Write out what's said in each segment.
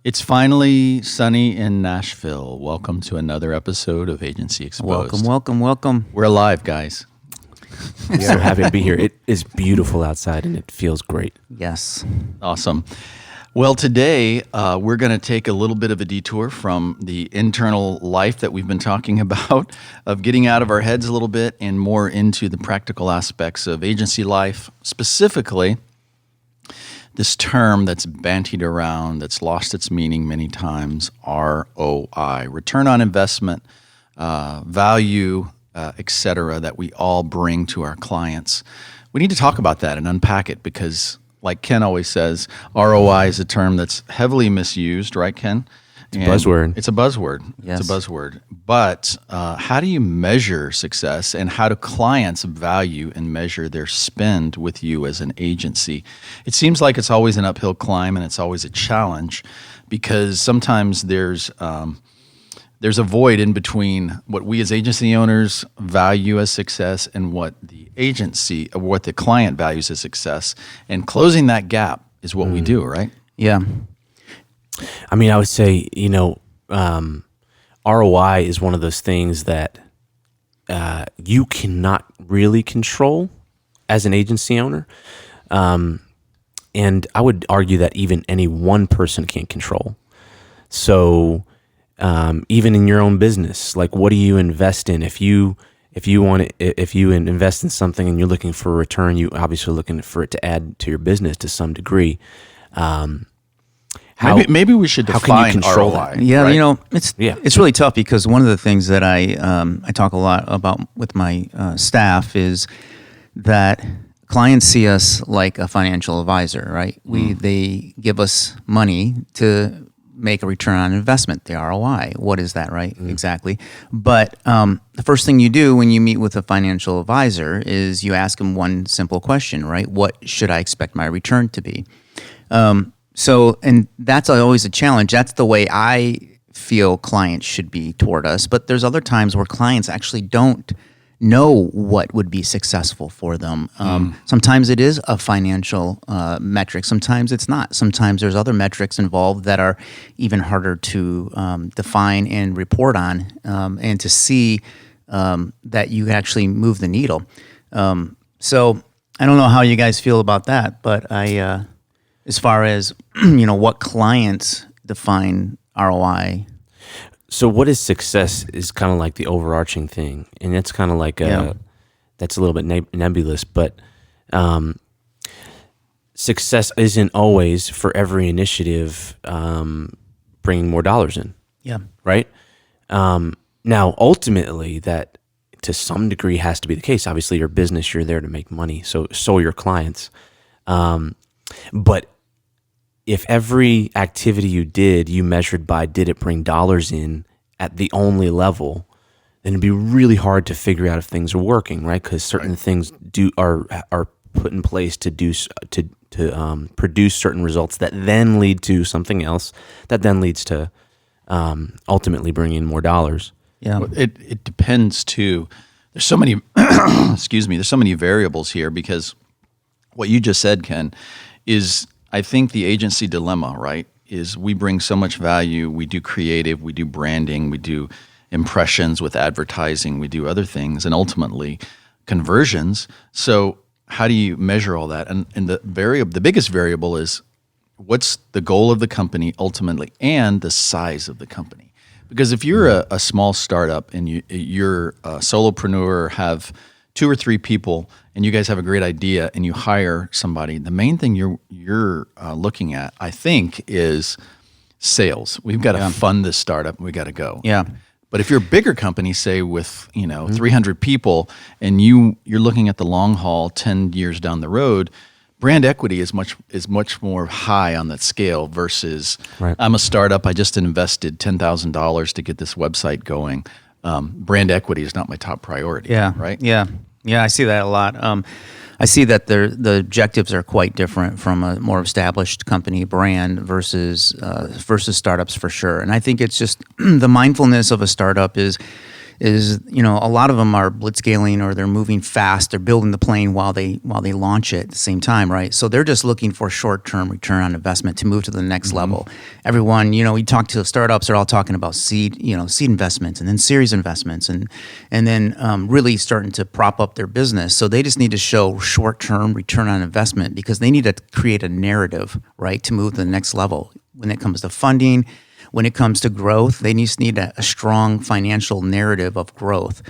It's finally sunny in Nashville. Welcome to another episode of Agency Exposed. Welcome. We're alive, guys. I'm so happy to be here. It is beautiful outside and it feels great. Yes. Awesome. Well, today we're going to take a little bit of a detour from the internal life that we've been talking about, of getting out of our heads a little bit and more into the practical aspects of agency life, specifically this term that's bantied around, that's lost its meaning many times, ROI, return on investment, value, etc., that we all bring to our clients. We need to talk about that and unpack it because, like Ken always says, ROI is a term that's heavily misused, right, Ken? It's a buzzword. It's a buzzword. Yes. It's a buzzword. But how do you measure success, and how do clients value and measure their spend with you as an agency? It seems like it's always an uphill climb, and it's always a challenge because sometimes there's a void in between what we as agency owners value as success and what the agency, or what the client values as success. And closing that gap is what we do, right? Yeah. I mean, I would say, ROI is one of those things that you cannot really control as an agency owner. And I would argue that even any one person can't control. So even in your own business, like, what do you invest in? If you invest in something and you're looking for a return, you obviously are looking for it to add to your business to some degree. Maybe we should define how can you control ROI. that? Yeah, right? It's really tough because one of the things that I talk a lot about with my staff is that clients see us like a financial advisor, right? They give us money to make a return on investment, the ROI. What is that, right? Exactly. But the first thing you do when you meet with a financial advisor is you ask them one simple question, right? What should I expect my return to be? And that's always a challenge. That's the way I feel clients should be toward us. But there's other times where clients actually don't know what would be successful for them. Sometimes it is a financial metric. Sometimes it's not. Sometimes there's other metrics involved that are even harder to define and report on, and to see that you actually move the needle. So I don't know how you guys feel about that, but as far as what clients define ROI. So what is success is kind of like the overarching thing, and it's kind of like that's a little bit nebulous, but success isn't always for every initiative bringing more dollars in. Yeah. Right? Now, ultimately, that to some degree has to be the case. Obviously, your business, you're there to make money, so are your clients. But if every activity you did, you measured by did it bring dollars in at the only level, then it'd be really hard to figure out if things are working, right? Because certain things are put in place to produce certain results that then lead to something else that then leads to ultimately bringing in more dollars. Yeah. Well, it depends too. There's so many there's so many variables here, because what you just said, Ken, is I think the agency dilemma, right, is we bring so much value. We do creative, we do branding, we do impressions with advertising, we do other things, and ultimately conversions. So how do you measure all that? And the biggest variable is what's the goal of the company ultimately, and the size of the company. Because if you're a small startup and you're a solopreneur, have 2 or 3 people, and you guys have a great idea and you hire somebody, the main thing you're looking at, I think, is sales. We've got to fund this startup, and we got to go. Yeah. But if you're a bigger company, say with 300 people, and you're looking at the long haul, 10 years down the road, brand equity is much more high on that scale versus I'm a startup. I just invested $10,000 to get this website going. Brand equity is not my top priority. Yeah. Right. Yeah. I see that a lot. I see that the objectives are quite different from a more established company brand versus startups, for sure. And I think it's just the mindfulness of a startup is is, a lot of them are blitzscaling, or they're moving fast. They're building the plane while they launch it at the same time, right? So they're just looking for short-term return on investment to move to the next level. Everyone, we talk to the startups, they're all talking about seed investments, and then series investments, and then really starting to prop up their business. So they just need to show short-term return on investment, because they need to create a narrative, right, to move to the next level. When it comes to funding, when it comes to growth, they just need a strong financial narrative of growth.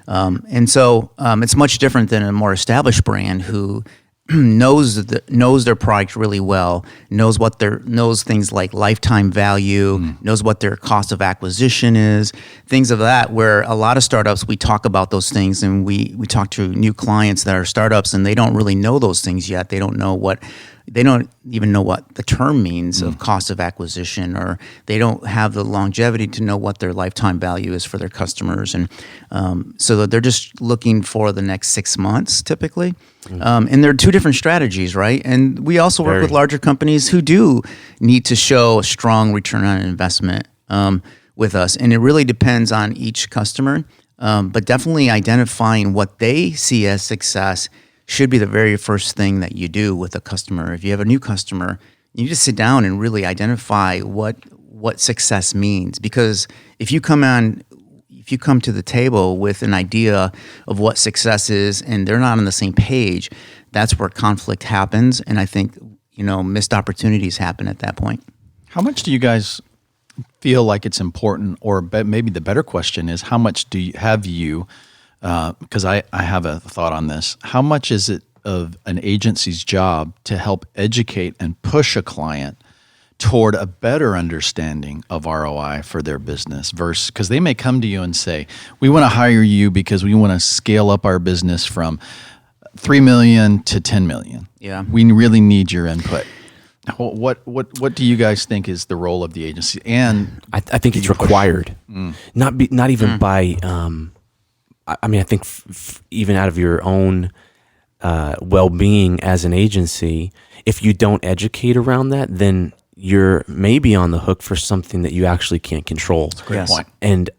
And so it's much different than a more established brand who knows their product really well, knows things like lifetime value, knows what their cost of acquisition is, things of that. Where a lot of startups, we talk about those things, and we talk to new clients that are startups, and they don't really know those things yet. They don't even know what the term means of cost of acquisition, or they don't have the longevity to know what their lifetime value is for their customers. And so they're just looking for the next 6 months typically. And there are two different strategies, right? And we also work with larger companies who do need to show a strong return on investment with us. And it really depends on each customer, but definitely identifying what they see as success should be the very first thing that you do with a customer. If you have a new customer, you need to sit down and really identify what success means. Because if you come to the table with an idea of what success is, and they're not on the same page, that's where conflict happens. And I think, missed opportunities happen at that point. How much do you guys feel like it's important, or maybe the better question is, how much have you because I have a thought on this. How much is it of an agency's job to help educate and push a client toward a better understanding of ROI for their business versus, because they may come to you and say, we want to hire you because we want to scale up our business from 3 million to 10 million. Yeah. We really need your input. What do you guys think is the role of the agency? And I think it's required, not even by. I mean, I think even out of your own well-being as an agency, if you don't educate around that, then you're maybe on the hook for something that you actually can't control. That's a great point. And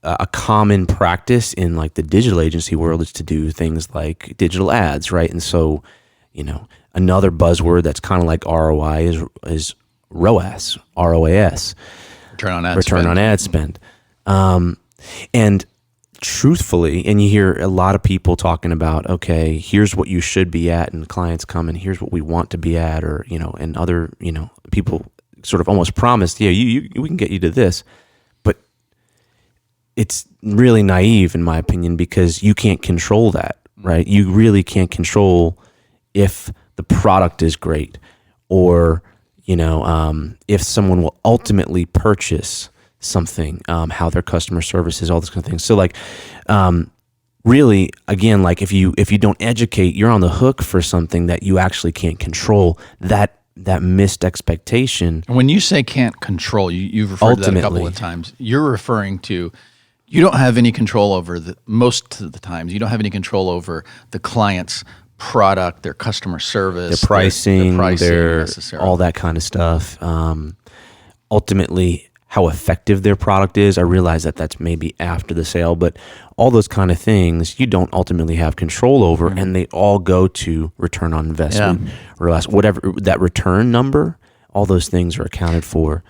a common practice in like the digital agency world is to do things like digital ads, right? And so, another buzzword that's kind of like ROI is ROAS, ROAS. Return on ad spend. And truthfully, and you hear a lot of people talking about, okay, here's what you should be at, and clients come and here's what we want to be at, or, and other, people sort of almost promised, we can get you to this. But it's really naive in my opinion, because you can't control that, right? You really can't control if the product is great, or if someone will ultimately purchase something, how their customer service is, all this kind of thing. So like, really, again, like if you don't educate, you're on the hook for something that you actually can't control. That missed expectation. And when you say can't control, you've referred to that a couple of times. You're referring to, you don't have any control over most of the times. You don't have any control over the client's product, their customer service, their pricing, their all that kind of stuff. Ultimately, how effective their product is. I realize that that's maybe after the sale, but all those kind of things you don't ultimately have control over, and they all go to return on investment or less, whatever that return number. All those things are accounted for,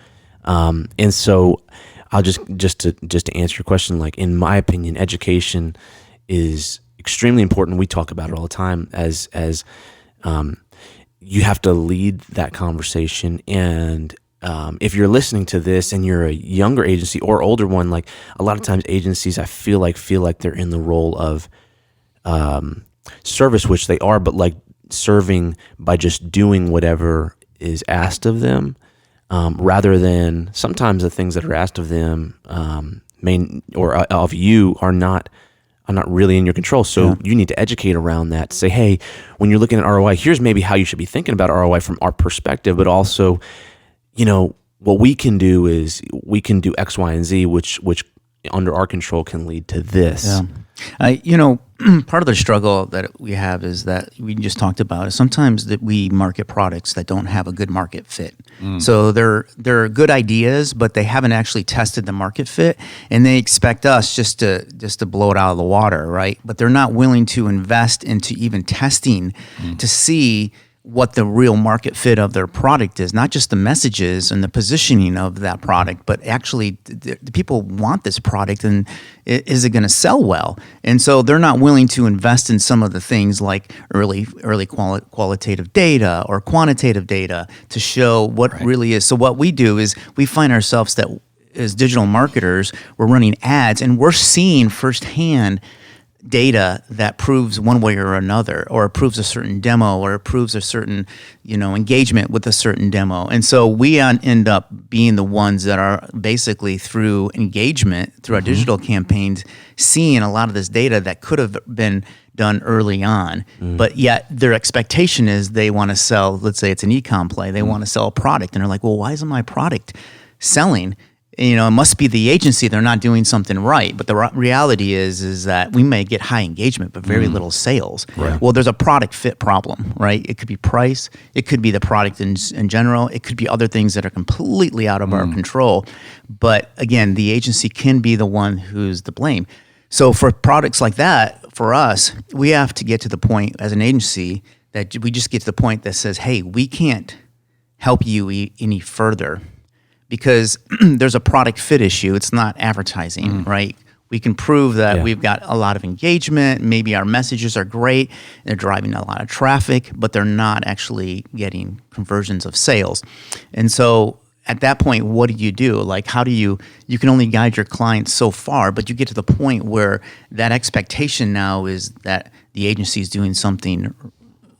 and so I'll just to answer your question. Like in my opinion, education is extremely important. We talk about it all the time as you have to lead that conversation. And if you're listening to this and you're a younger agency or older one, like a lot of times agencies, I feel like they're in the role of service, which they are, but like serving by just doing whatever is asked of them, rather than sometimes the things that are asked of them of you are not really in your control. So you need to educate around that. Say, hey, when you're looking at ROI, here's maybe how you should be thinking about ROI from our perspective, but also, what we can do is we can do X, Y, and Z, which under our control can lead to this. Part of the struggle that we have is that we just talked about is sometimes that we market products that don't have a good market fit. So they're good ideas, but they haven't actually tested the market fit, and they expect us just to blow it out of the water, right? But they're not willing to invest into even testing to see what the real market fit of their product is, not just the messages and the positioning of that product, but actually the people want this product, and is it going to sell well? And so they're not willing to invest in some of the things like early qualitative data or quantitative data to show what really is. So what we do is we find ourselves that as digital marketers, we're running ads and we're seeing firsthand data that proves one way or another, or approves a certain demo, or approves a certain, engagement with a certain demo. And so we end up being the ones that are basically through engagement, through our digital campaigns, seeing a lot of this data that could have been done early on, but yet their expectation is they want to sell, let's say it's an e-com play, they want to sell a product, and they're like, well, why isn't my product selling? It must be the agency. They're not doing something right. But the reality is that we may get high engagement, but very little sales. Right. Well, there's a product fit problem, right? It could be price. It could be the product in general. It could be other things that are completely out of our control. But again, the agency can be the one who's to blame. So for products like that, for us, we have to get to the point as an agency that we just get to the point that says, hey, we can't help you any further, because there's a product fit issue. It's not advertising, right? We can prove that we've got a lot of engagement. Maybe our messages are great. They're driving a lot of traffic, but they're not actually getting conversions of sales. And so at that point, what do? Like, how do you can only guide your clients so far, but you get to the point where that expectation now is that the agency is doing something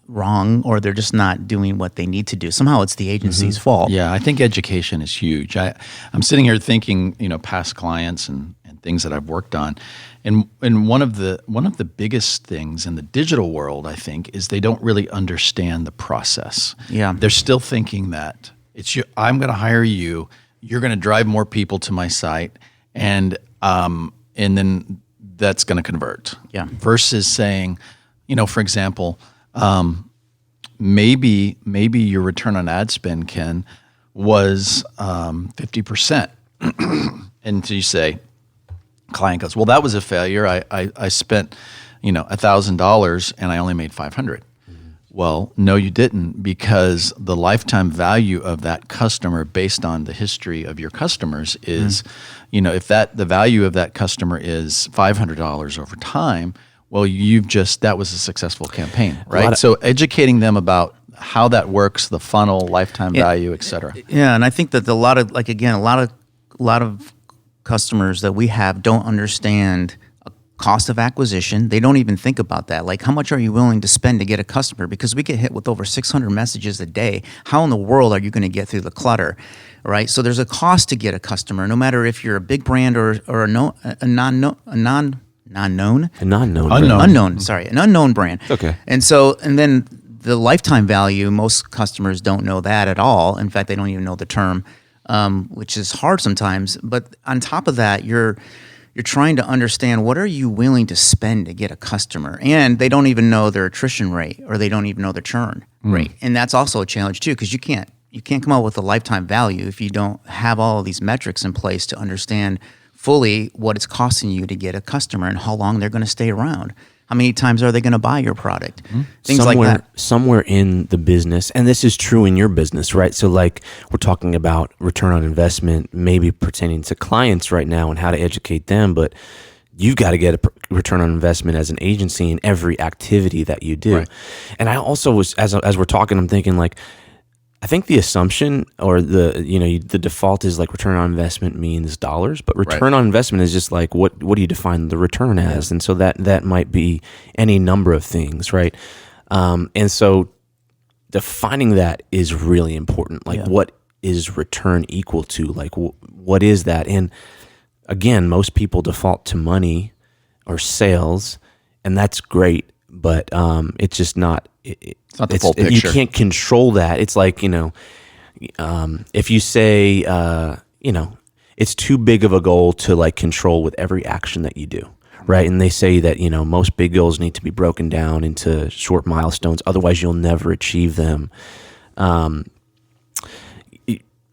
wrong, or they're just not doing what they need to do. Somehow it's the agency's fault. Yeah, I think education is huge. I'm sitting here thinking, past clients and things that I've worked on, and one of the biggest things in the digital world, I think, is they don't really understand the process. Yeah, they're still thinking that I'm going to hire you, you're going to drive more people to my site, and then that's going to convert. Yeah, versus saying, for example, maybe your return on ad spend, Ken, was 50%. And so you say, client goes, well, that was a failure. I spent, $1,000 and I only made $500. Well, no, you didn't, because the lifetime value of that customer, based on the history of your customers, is, if the value of that customer is $500 over time, well, that was a successul campaign, right? So educating them about how that works, the funnel, lifetime value, et cetera. Yeah, and I think that a lot of customers that we have don't understand a cost of acquisition. They don't even think about that. Like, how much are you willing to spend to get a customer? Because we get hit with over 600 messages a day. How in the world are you going to get through the clutter, right? So there's a cost to get a customer, no matter if you're a big brand or an unknown brand. Okay. And then the lifetime value, most customers don't know that at all. In fact, they don't even know the term, which is hard sometimes. But on top of that, you're trying to understand, what are you willing to spend to get a customer? And they don't even know their attrition rate, or they don't even know their churn rate. And that's also a challenge too, because you can't come up with a lifetime value if you don't have all of these metrics in place to understand fully what it's costing you to get a customer and how long they're going to stay around. How many times are they going to buy your product? Things like that. Somewhere in the business, and this is true in your business, right? So like, we're talking about return on investment, maybe pertaining to clients right now and how to educate them, but you've got to get a return on investment as an agency in every activity that you do. Right. And I also was, as we're talking, I'm thinking like, I think the assumption or the default is like return on investment means dollars, but return on investment is just like, what do you define the return as? And so that might be any number of things, right? And so defining that is really important. Like, what is return equal to? Like, what is that? And again, most people default to money or sales, and that's great, but it's just not. It's not the full picture. You can't control that. It's like, if you say, it's too big of a goal to like control with every action that you do, right? And they say that, most big goals need to be broken down into short milestones. Otherwise, you'll never achieve them.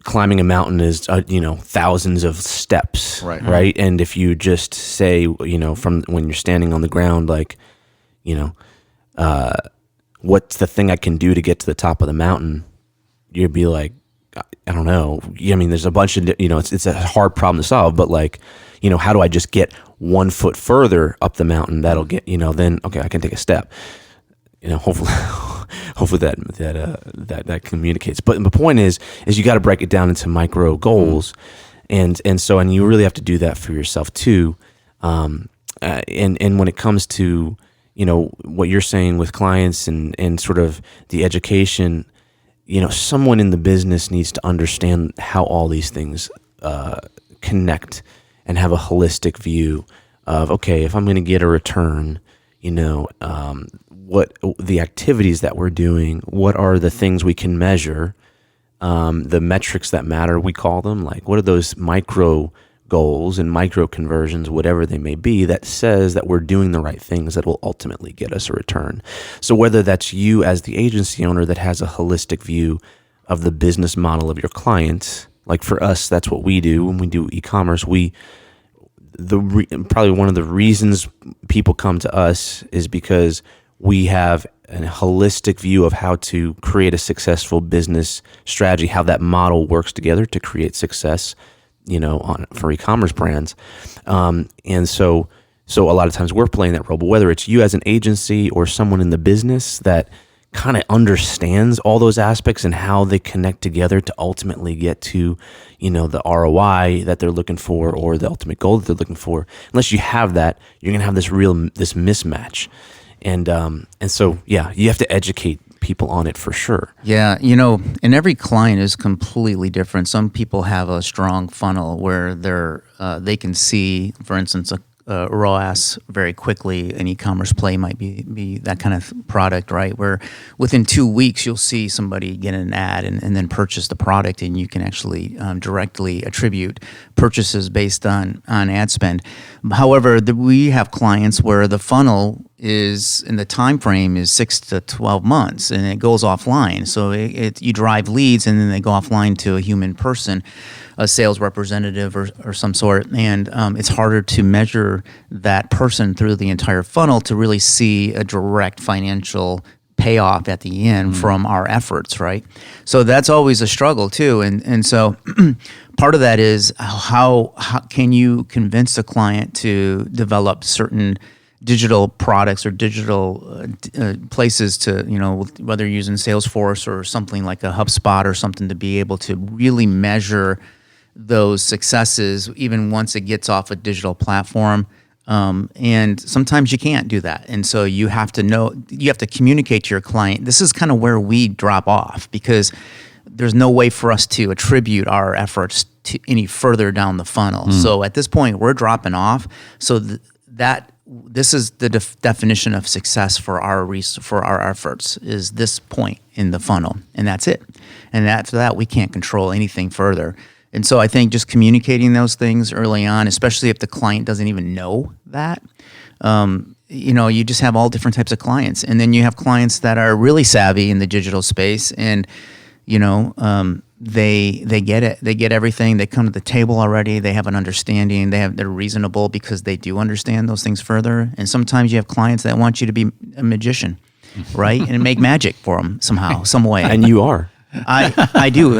Climbing a mountain is, thousands of steps, right? And if you just say, from when you're standing on the ground, like, what's the thing I can do to get to the top of the mountain? You'd be like, I don't know. I mean, there's a bunch of, it's a hard problem to solve, but like, how do I just get 1 foot further up the mountain? That'll get, then, okay, I can take a step. Hopefully that communicates. But the point is you got to break it down into micro goals. And you really have to do that for yourself too. And when it comes to, what you're saying with clients and sort of the education, someone in the business needs to understand how all these things connect and have a holistic view of, okay, if I'm going to get a return, what the activities that we're doing, what are the things we can measure, the metrics that matter, we call them, like what are those micro goals and micro conversions, whatever they may be, that says that we're doing the right things that will ultimately get us a return. So whether that's you as the agency owner that has a holistic view of the business model of your clients, like for us, that's what we do when we do e-commerce. Probably one of the reasons people come to us is because we have a holistic view of how to create a successful business strategy, how that model works together to create success, for e-commerce brands. And so a lot of times we're playing that role, but whether it's you as an agency or someone in the business that kind of understands all those aspects and how they connect together to ultimately get to, the ROI that they're looking for or the ultimate goal that they're looking for, unless you have that, you're going to have this mismatch. And so, yeah, you have to educate people on it for sure. Yeah, and every client is completely different. Some people have a strong funnel where they can see, for instance, a ROAS very quickly. An e-commerce play might be that kind of product, right? Where within 2 weeks you'll see somebody get an ad and then purchase the product, and you can actually directly attribute purchases based on ad spend. However, we have clients where the funnel is, and the time frame is 6 to 12 months, and it goes offline. So you drive leads, and then they go offline to a human person, a sales representative or some sort, and it's harder to measure that person through the entire funnel to really see a direct financial payoff at the end from our efforts, right? So that's always a struggle too, and so part of that is how can you convince a client to develop certain digital products or digital places to, whether you're using Salesforce or something like a HubSpot or something, to be able to really measure those successes even once it gets off a digital platform. And sometimes you can't do that. And so you have to communicate to your client. This is kind of where we drop off, because there's no way for us to attribute our efforts to any further down the funnel. So at this point, we're dropping off. So this is the definition of success for our efforts, is this point in the funnel, and that's it. And after that, we can't control anything further. And so I think just communicating those things early on, especially if the client doesn't even know that, you just have all different types of clients. And then you have clients that are really savvy in the digital space, and they get it. They get everything. They come to the table already. They have an understanding. They're reasonable because they do understand those things further. And sometimes you have clients that want you to be a magician, right? And make magic for them somehow, some way. And you are. I do.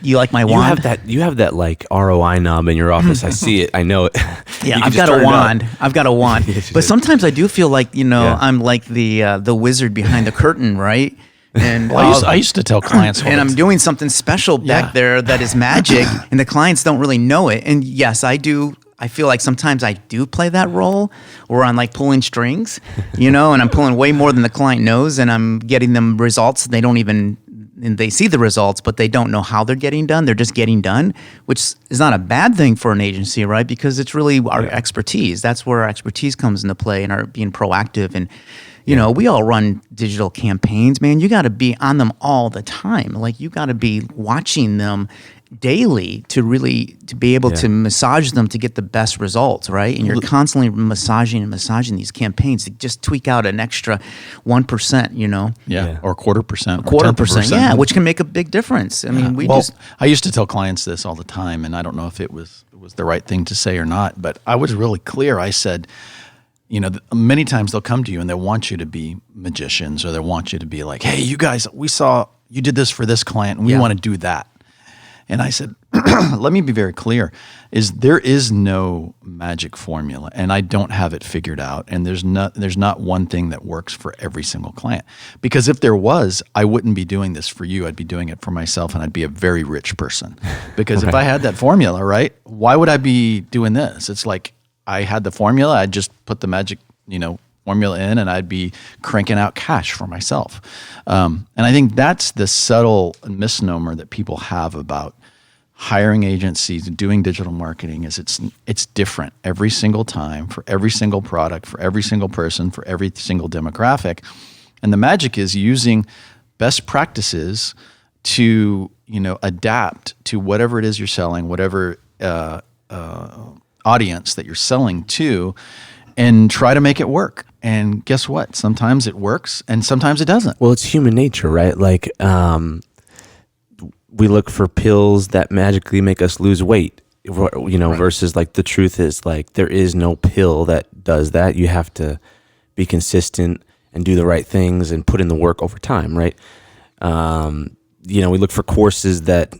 You like my wand? You have that like ROI knob in your office. I see it. I know it. Yeah, I've got a wand. But sometimes I do feel like, I'm like the wizard behind the curtain, right? And I used to tell clients, and I'm doing something special back there that is magic, and the clients don't really know it. And yes, I do. I feel like sometimes I do play that role where I'm like pulling strings, and I'm pulling way more than the client knows, and I'm getting them results. And they see the results, but they don't know how they're getting done. They're just getting done, which is not a bad thing for an agency, right? Because it's really our expertise. That's where our expertise comes into play, and our being proactive. And, we all run digital campaigns, man. You got to be on them all the time. Like, you got to be watching them daily to be able to massage them to get the best results, right? And you're constantly massaging these campaigns to just tweak out an extra 1%, or quarter percent, quarter percent, yeah, which can make a big difference. I mean, I used to tell clients this all the time, and I don't know if it was the right thing to say or not, but I was really clear. I said, many times they'll come to you and they want you to be magicians, or they want you to be like, hey, you guys, we saw you did this for this client and we want to do that. And I said, let me be very clear, there is no magic formula, and I don't have it figured out. And there's not one thing that works for every single client. Because if there was, I wouldn't be doing this for you. I'd be doing it for myself, and I'd be a very rich person. Because if I had that formula, right, why would I be doing this? It's like I had the formula, I'd just put the magic, formula in, and I'd be cranking out cash for myself. And I think that's the subtle misnomer that people have about hiring agencies and doing digital marketing. Is it's different every single time for every single product, for every single person, for every single demographic. And the magic is using best practices to adapt to whatever it is you're selling, whatever audience that you're selling to, and try to make it work. And guess what? Sometimes it works and sometimes it doesn't. Well, it's human nature, right? Like, we look for pills that magically make us lose weight, versus like the truth is like there is no pill that does that. You have to be consistent and do the right things and put in the work over time, right? We look for courses that,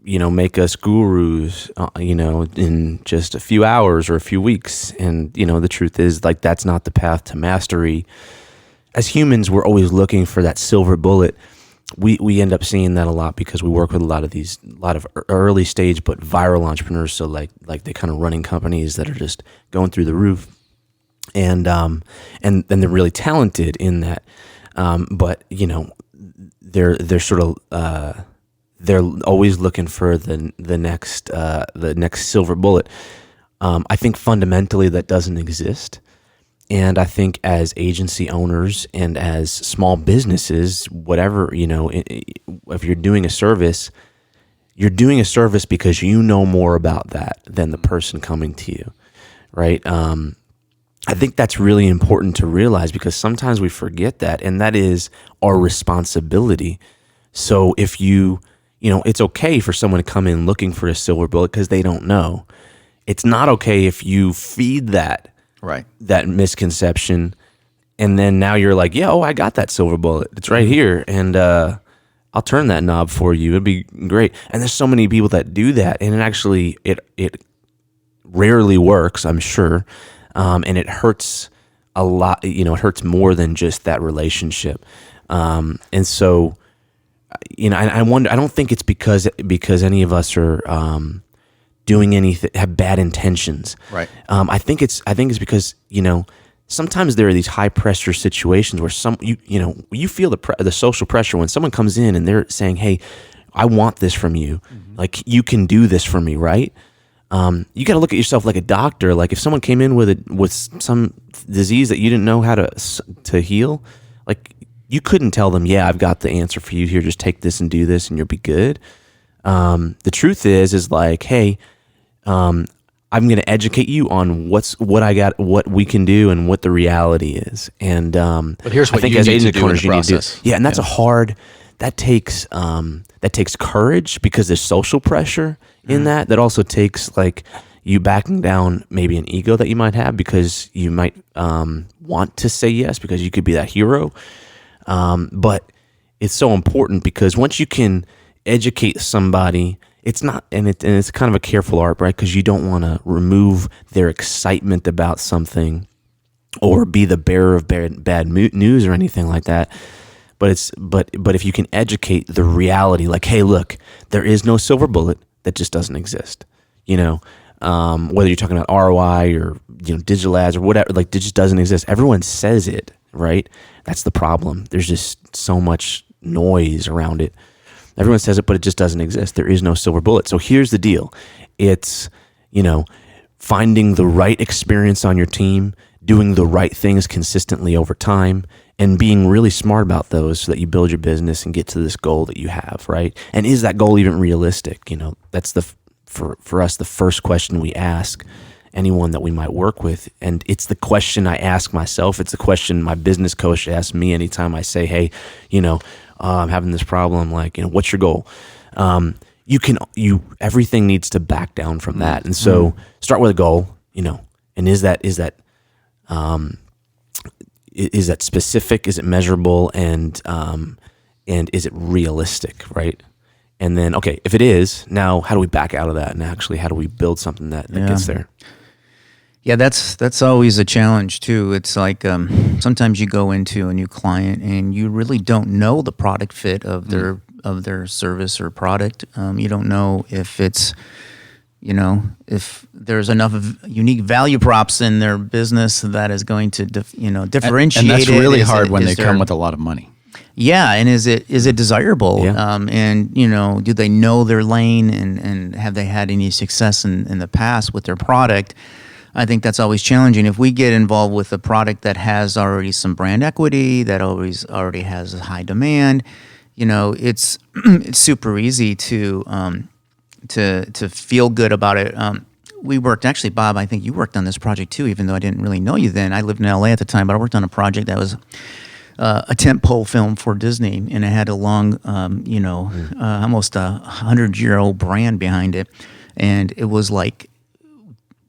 make us gurus, in just a few hours or a few weeks. And, the truth is like, that's not the path to mastery. As humans, we're always looking for that silver bullet. We end up seeing that a lot because we work with a lot of early stage, but viral entrepreneurs. So like they kind of running companies that are just going through the roof, and they're really talented in that. But they're sort of, they're always looking for the next silver bullet. I think fundamentally that doesn't exist. And I think as agency owners and as small businesses, whatever, if you're doing a service because you know more about that than the person coming to you, right? I think that's really important to realize, because sometimes we forget that, and that is our responsibility. So if it's okay for someone to come in looking for a silver bullet because they don't know. It's not okay if you feed that misconception, and then now you're like, I got that silver bullet. It's right here, and I'll turn that knob for you. It'd be great. And there's so many people that do that, and it rarely works, I'm sure, and it hurts a lot. It hurts more than just that relationship, and so. I wonder. I don't think it's because any of us are doing anything, have bad intentions. Right. I think it's because sometimes there are these high pressure situations where you feel the social pressure when someone comes in and they're saying, "Hey, I want this from you. Mm-hmm. Like, you can do this for me, right?" You got to look at yourself like a doctor. Like, if someone came in with some disease that you didn't know how to heal, like. You couldn't tell them, I've got the answer for you here. Just take this and do this and you'll be good. The truth is like, hey, I'm going to educate you on what I got, what we can do, and what the reality is. And but here's what I think you need to do in the process. And that's that takes courage, because there's social pressure in that. That also takes like you backing down maybe an ego that you might have, because you might want to say yes because you could be that hero. But it's so important, because once you can educate somebody, it's not, and it's kind of a careful art, right? Because you don't want to remove their excitement about something or be the bearer of bad news or anything like that. But if you can educate the reality, like, hey, look, there is no silver bullet. That just doesn't exist. Whether you're talking about ROI or digital ads or whatever, like, it just doesn't exist. Everyone says it, right? That's the problem. There's just so much noise around it. Everyone says it, but it just doesn't exist. There is no silver bullet. So here's the deal. It's, finding the right experience on your team, doing the right things consistently over time, and being really smart about those so that you build your business and get to this goal that you have, right? And is that goal even realistic? That's for us, the first question we ask anyone that we might work with. And it's the question I ask myself. It's the question my business coach asks me anytime I say, hey, I'm having this problem. Like, what's your goal? Everything needs to back down from that. And so start with a goal, and is that specific? Is it measurable? And is it realistic? Right. And then, okay, if it is, now how do we back out of that? And actually, how do we build something that gets there? Yeah, that's always a challenge too. It's like sometimes you go into a new client and you really don't know the product fit of their service or product. You don't know if it's, if there's enough of unique value props in their business that is going to differentiate. And that's really it. hard when they come with a lot of money. Yeah, and is it desirable? Yeah. And do they know their lane and have they had any success in the past with their product? I think that's always challenging. If we get involved with a product that has already some brand equity, that already has a high demand, it's it's super easy to feel good about it. We worked, actually, Bob, I think you worked on this project too, even though I didn't really know you then. I lived in LA at the time, but I worked on a project that was a tentpole film for Disney, and it had a long, almost 100-year-old brand behind it, and it was like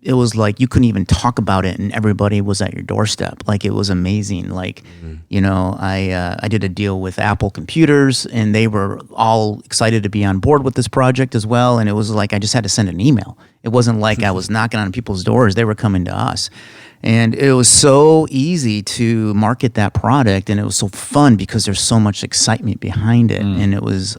you couldn't even talk about it, and everybody was at your doorstep. Like, it was amazing. Like, I did a deal with Apple Computers, and they were all excited to be on board with this project as well. And it was like I just had to send an email. It wasn't like I was knocking on people's doors; they were coming to us. And it was so easy to market that product, and it was so fun because there's so much excitement behind it, and it was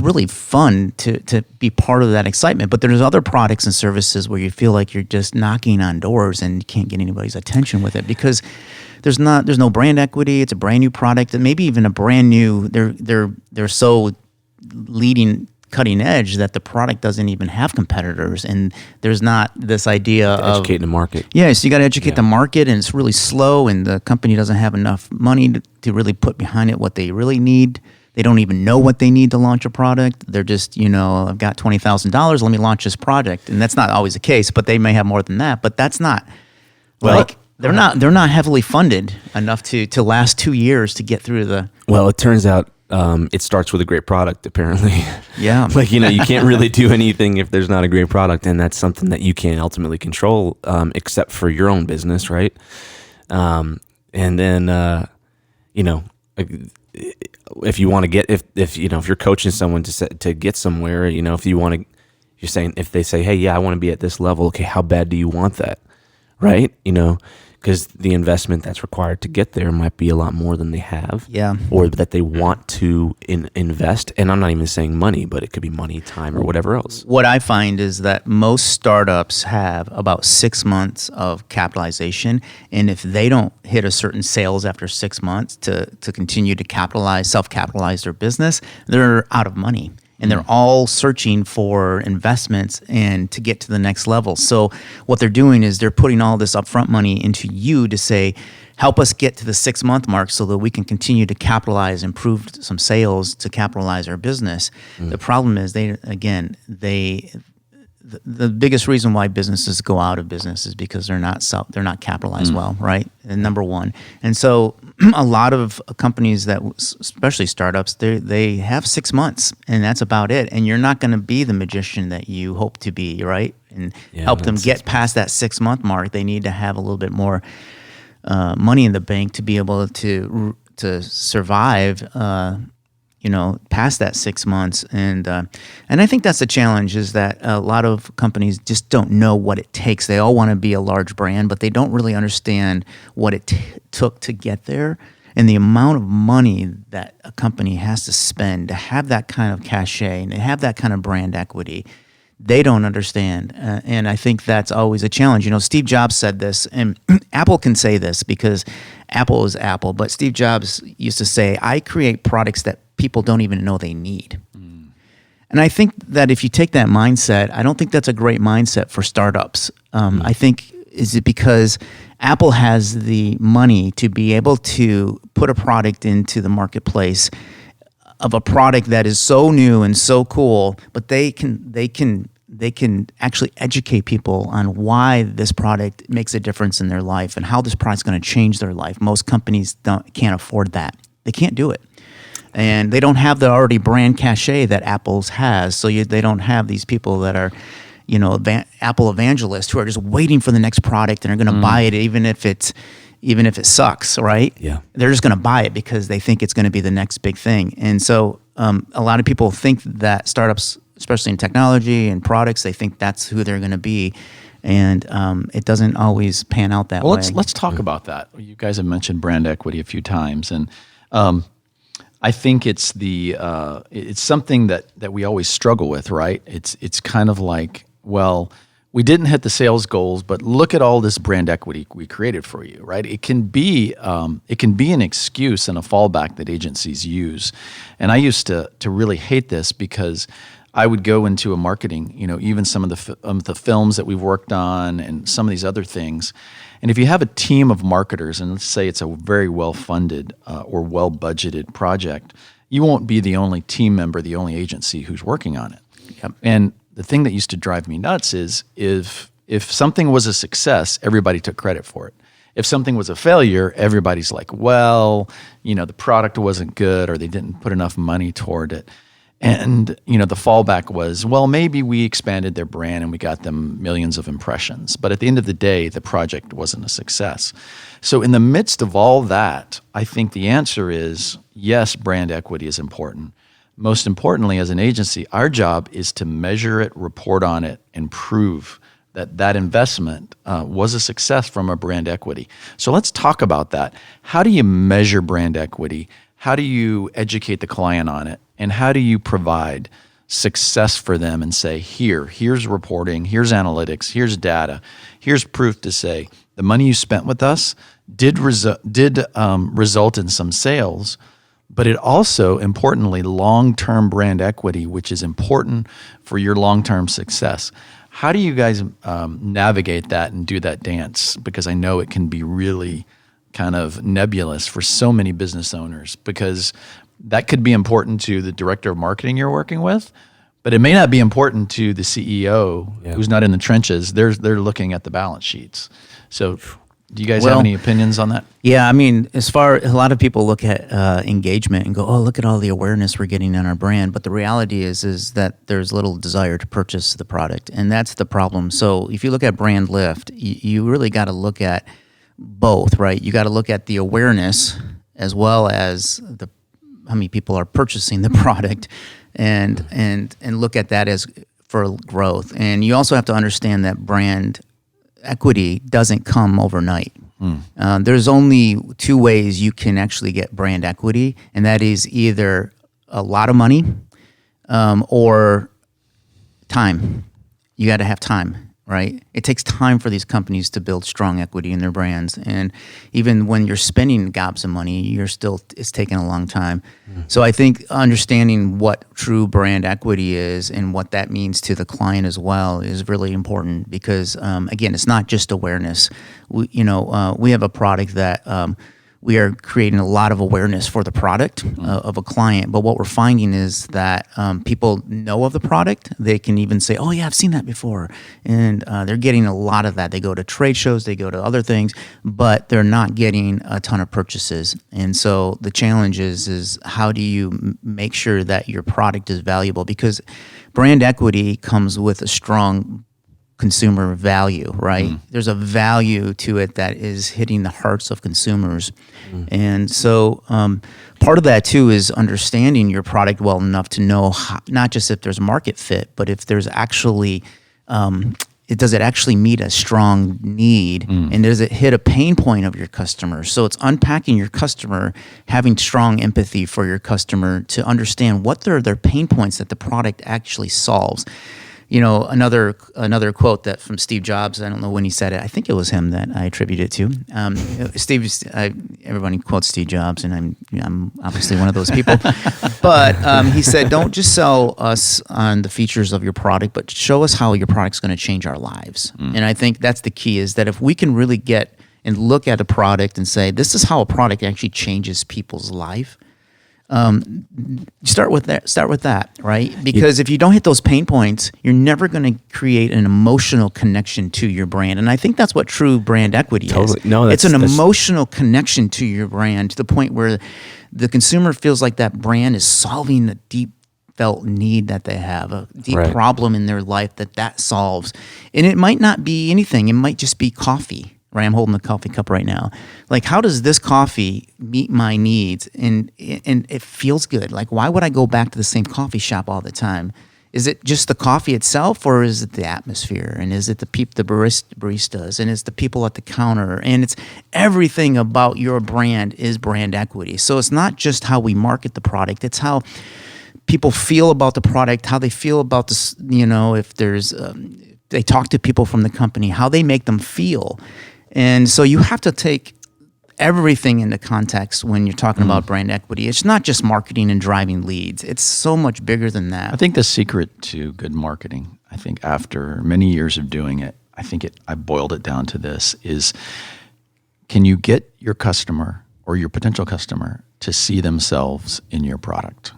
really fun to be part of that excitement. But there's other products and services where you feel like you're just knocking on doors and you can't get anybody's attention with it because there's no brand equity. It's a brand new product, and maybe even a brand new. They're so cutting edge that the product doesn't even have competitors, and there's not this idea of educating the market. Yeah, so you got to educate the market, and it's really slow, and the company doesn't have enough money to really put behind it what they really need. They don't even know what they need to launch a product. They're just, I've got $20,000. Let me launch this product, and that's not always the case. But they may have more than that. But that's not they're not heavily funded enough to last 2 years to get through the. Well, it turns out it starts with a great product. Apparently, yeah. You can't really do anything if there's not a great product, and that's something that you can't ultimately control, except for your own business, right? And then if you want to get if you're coaching someone to get somewhere, if they say, hey, yeah, I want to be at this level, okay, how bad do you want that, right? Because the investment that's required to get there might be a lot more than they have, or that they want to invest. And I'm not even saying money, but it could be money, time, or whatever else. What I find is that most startups have about 6 months of capitalization, and if they don't hit a certain sales after 6 months to continue to self-capitalize their business, they're out of money. And they're all searching for investments and to get to the next level. So what they're doing is they're putting all this upfront money into you to say, help us get to the 6 month mark so that we can continue to capitalize, improve some sales to capitalize our business. The problem is the biggest reason why businesses go out of business is because they're not capitalized well, right? And number one. And so a lot of companies especially startups, they have 6 months, and that's about it. And you're not going to be the magician that you hope to be, right? And help them get past that 6 month mark. They need to have a little bit more money in the bank to be able to survive. Past that 6 months, and I think that's the challenge, is that a lot of companies just don't know what it takes. They all want to be a large brand, but they don't really understand what it took to get there, and the amount of money that a company has to spend to have that kind of cachet and to have that kind of brand equity. They don't understand, and I think that's always a challenge. Steve Jobs said this, and Apple can say this because Apple is Apple, but Steve Jobs used to say, I create products that people don't even know they need. And I think that if you take that mindset, I don't think that's a great mindset for startups. I think, is it because Apple has the money to be able to put a product into the marketplace of a product that is so new and so cool, but they can actually educate people on why this product makes a difference in their life and how this product's going to change their life. Most companies can't afford that. They can't do it. And they don't have the already brand cachet that Apple's has. So they don't have these people that are, Apple evangelists who are just waiting for the next product and are going to buy it even if it sucks, right? Yeah. They're just going to buy it because they think it's going to be the next big thing. And so a lot of people think that startups, especially in technology and products, they think that's who they're going to be. And it doesn't always pan out that way. Let's talk about that. You guys have mentioned brand equity a few times, and I think it's it's something that we always struggle with, right? It's kind of like, well, we didn't hit the sales goals, but look at all this brand equity we created for you, right? It can be an excuse and a fallback that agencies use, and I used to really hate this because I would go into a marketing, even some of the films that we've worked on and some of these other things. And if you have a team of marketers, and let's say it's a very well-funded or well-budgeted project, you won't be the only team member, the only agency who's working on it. Yep. And the thing that used to drive me nuts is if something was a success, everybody took credit for it. If something was a failure, everybody's like, well, the product wasn't good or they didn't put enough money toward it. And, the fallback was, well, maybe we expanded their brand and we got them millions of impressions. But at the end of the day, the project wasn't a success. So in the midst of all that, I think the answer is, yes, brand equity is important. Most importantly, as an agency, our job is to measure it, report on it, and prove that investment was a success from a brand equity. So let's talk about that. How do you measure brand equity? How do you educate the client on it? And how do you provide success for them and say, here's reporting, here's analytics, here's data, here's proof to say the money you spent with us did result in some sales, but it also, importantly, long-term brand equity, which is important for your long-term success. How do you guys navigate that and do that dance? Because I know it can be really kind of nebulous for so many business owners, because that could be important to the director of marketing you're working with, but it may not be important to the CEO who's not in the trenches. They're looking at the balance sheets. So do you guys have any opinions on that? Yeah, I mean, a lot of people look at engagement and go, oh, look at all the awareness we're getting on our brand. But the reality is that there's little desire to purchase the product. And that's the problem. So if you look at brand lift, you really got to look at both, right? You got to look at the awareness as well as how many people are purchasing the product, and look at that as for growth. And you also have to understand that brand equity doesn't come overnight. There's only two ways you can actually get brand equity, and that is either a lot of money or time. You got to have time. Right? It takes time for these companies to build strong equity in their brands. And even when you're spending gobs of money, it's taking a long time. So I think understanding what true brand equity is and what that means to the client as well is really important, because, again, it's not just awareness. We have a product that we are creating a lot of awareness for the product of a client. But what we're finding is that people know of the product. They can even say, oh, yeah, I've seen that before. And they're getting a lot of that. They go to trade shows, they go to other things, but they're not getting a ton of purchases. And so the challenge is how do you make sure that your product is valuable? Because brand equity comes with a strong consumer value, right? There's a value to it that is hitting the hearts of consumers. And so part of that too is understanding your product well enough to know not just if there's market fit, but if there's actually, does it actually meet a strong need, and does it hit a pain point of your customer? So it's unpacking your customer, having strong empathy for your customer to understand what are their pain points that the product actually solves. Another quote that from Steve Jobs, I don't know when he said it. I think it was him that I attribute it to. Everybody quotes Steve Jobs, and I'm obviously one of those people. But he said, don't just sell us on the features of your product, but show us how your product's going to change our lives. And I think that's the key, is that if we can really get and look at a product and say, this is how a product actually changes people's life. Start with that, right? Because if you don't hit those pain points, you're never going to create an emotional connection to your brand. And I think that's what true brand equity is. No, it's an emotional connection to your brand, to the point where the consumer feels like that brand is solving a deep felt need that they have, a deep problem in their life that solves. And it might not be anything. It might just be coffee. Right, I'm holding the coffee cup right now. Like, how does this coffee meet my needs? And it feels good. Like, why would I go back to the same coffee shop all the time? Is it just the coffee itself, or is it the atmosphere? And is it the baristas? And it's the people at the counter? And it's everything about your brand is brand equity. So it's not just how we market the product. It's how people feel about the product, how they feel about this. If there's they talk to people from the company, how they make them feel. And so you have to take everything into context when you're talking about brand equity. It's not just marketing and driving leads. It's so much bigger than that. I think the secret to good marketing, I think after many years of doing it, I boiled it down to this, is can you get your customer or your potential customer to see themselves in your product?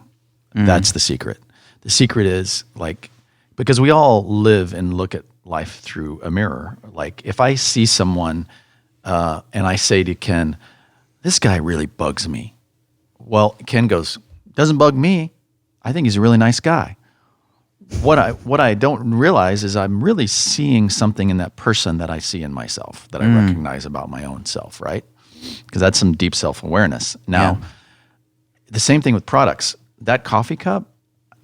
That's the secret. The secret is, like, because we all live and look at life through a mirror. Like, if I see someone and I say to Ken, this guy really bugs me. Well, Ken goes, doesn't bug me. I think he's a really nice guy. What I don't realize is I'm really seeing something in that person that I see in myself, that I recognize about my own self, right? Because that's some deep self-awareness. Now, the same thing with products. That coffee cup,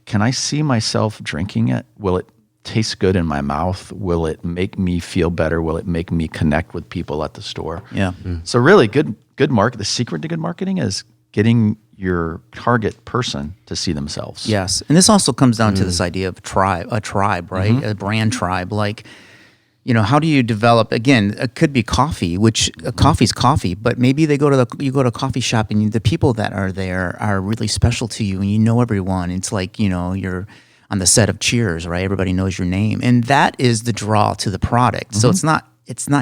can I see myself drinking it? Will it taste good in my mouth? Will it make me feel better? Will it make me connect with people at the store? Yeah. So really, good market. The secret to good marketing is getting your target person to see themselves. Yes, and this also comes down to this idea of a tribe, right? A brand tribe. Like, how do you develop? Again, it could be coffee, which coffee's coffee, but maybe you go to a coffee shop and the people that are there are really special to you, and you know everyone. It's like you're on the set of Cheers, right? Everybody knows your name. And that is the draw to the product. So it's not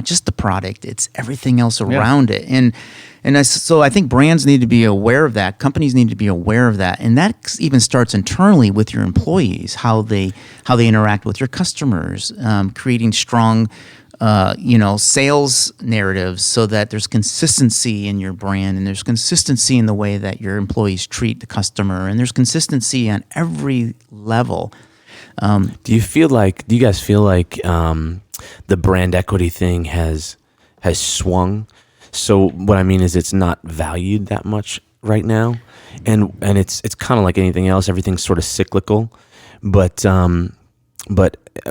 just the product, it's everything else around it. So I think brands need to be aware of that. Companies need to be aware of that. And that even starts internally with your employees, how they interact with your customers, creating strong sales narratives so that there's consistency in your brand, and there's consistency in the way that your employees treat the customer, and there's consistency on every level. Do you guys feel like the brand equity thing has swung? So what I mean is, it's not valued that much right now, and it's kind of like anything else. Everything's sort of cyclical, but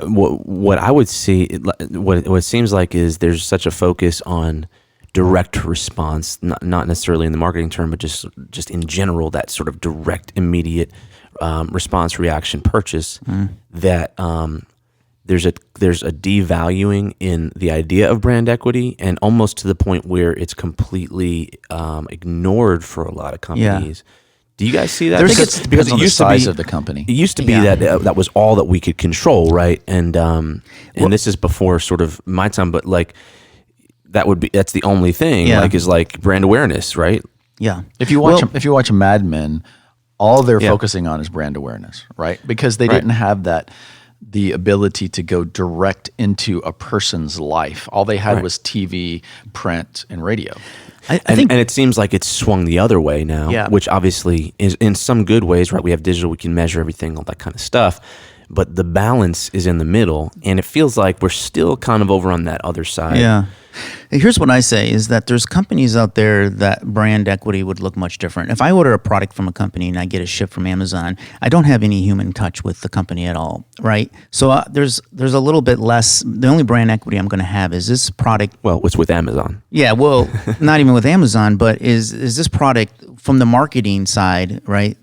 what I would see, what it seems like, is there's such a focus on direct response, not necessarily in the marketing term, but just in general, that sort of direct, immediate response, reaction, purchase, that there's a devaluing in the idea of brand equity, and almost to the point where it's completely ignored for a lot of companies. Yeah. Do you guys see that? Because it used to be of the company. It used to be that was all that we could control, right? And this is before sort of my time, but like that's the only thing. Yeah. Is brand awareness, right? Yeah. If you watch Mad Men, all they're focusing on is brand awareness, right? Because they didn't have the ability to go direct into a person's life. All they had was TV, print, and radio. I think, and it seems like it's swung the other way now, which obviously is in some good ways, right? We have digital, we can measure everything, all that kind of stuff, but the balance is in the middle, and it feels like we're still kind of over on that other side. Yeah. Here's what I say is that there's companies out there that brand equity would look much different. If I order a product from a company and I get it shipped from Amazon, I don't have any human touch with the company at all, right? So there's a little bit less. The only brand equity I'm going to have is this product. Well, it's with Amazon. Yeah, well, not even with Amazon, but is this product from the marketing side, right?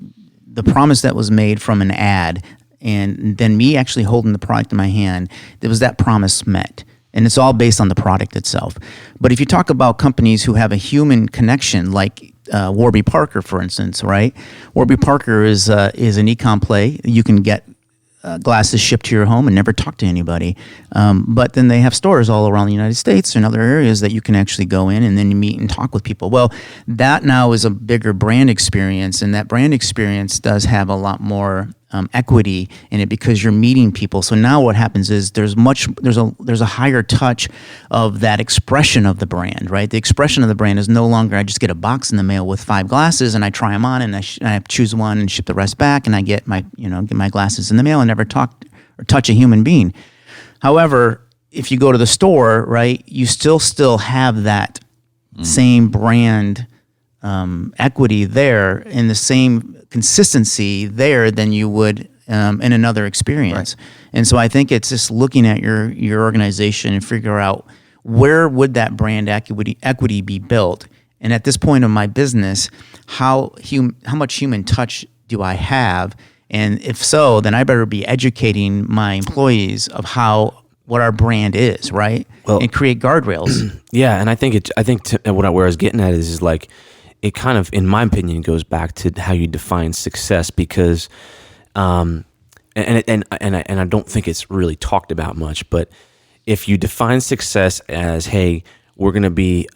The promise that was made from an ad, and then me actually holding the product in my hand, there was that promise met. And it's all based on the product itself. But if you talk about companies who have a human connection, like Warby Parker, for instance, right? Warby Parker is an e-com play. You can get glasses shipped to your home and never talk to anybody. But then they have stores all around the United States and other areas that you can actually go in and then you meet and talk with people. Well, that now is a bigger brand experience, and that brand experience does have a lot more equity in it because you're meeting people. So now what happens is there's a higher touch of that expression of the brand, right? The expression of the brand is no longer I just get a box in the mail with 5 glasses and I try them on and I choose one and ship the rest back and I get my glasses in the mail and never talk or touch a human being. However, if you go to the store, right, you still have that same brand equity there and the same consistency there than you would in another experience. Right. And so I think it's just looking at your organization and figure out where would that brand equity be built. And at this point of my business, how much human touch do I have? And if so, then I better be educating my employees of what our brand is, right? Well, and create guardrails. Yeah, and I think what I was getting at is like, it kind of, in my opinion, goes back to how you define success because, and I don't think it's really talked about much, but if you define success as, hey, we're going to be,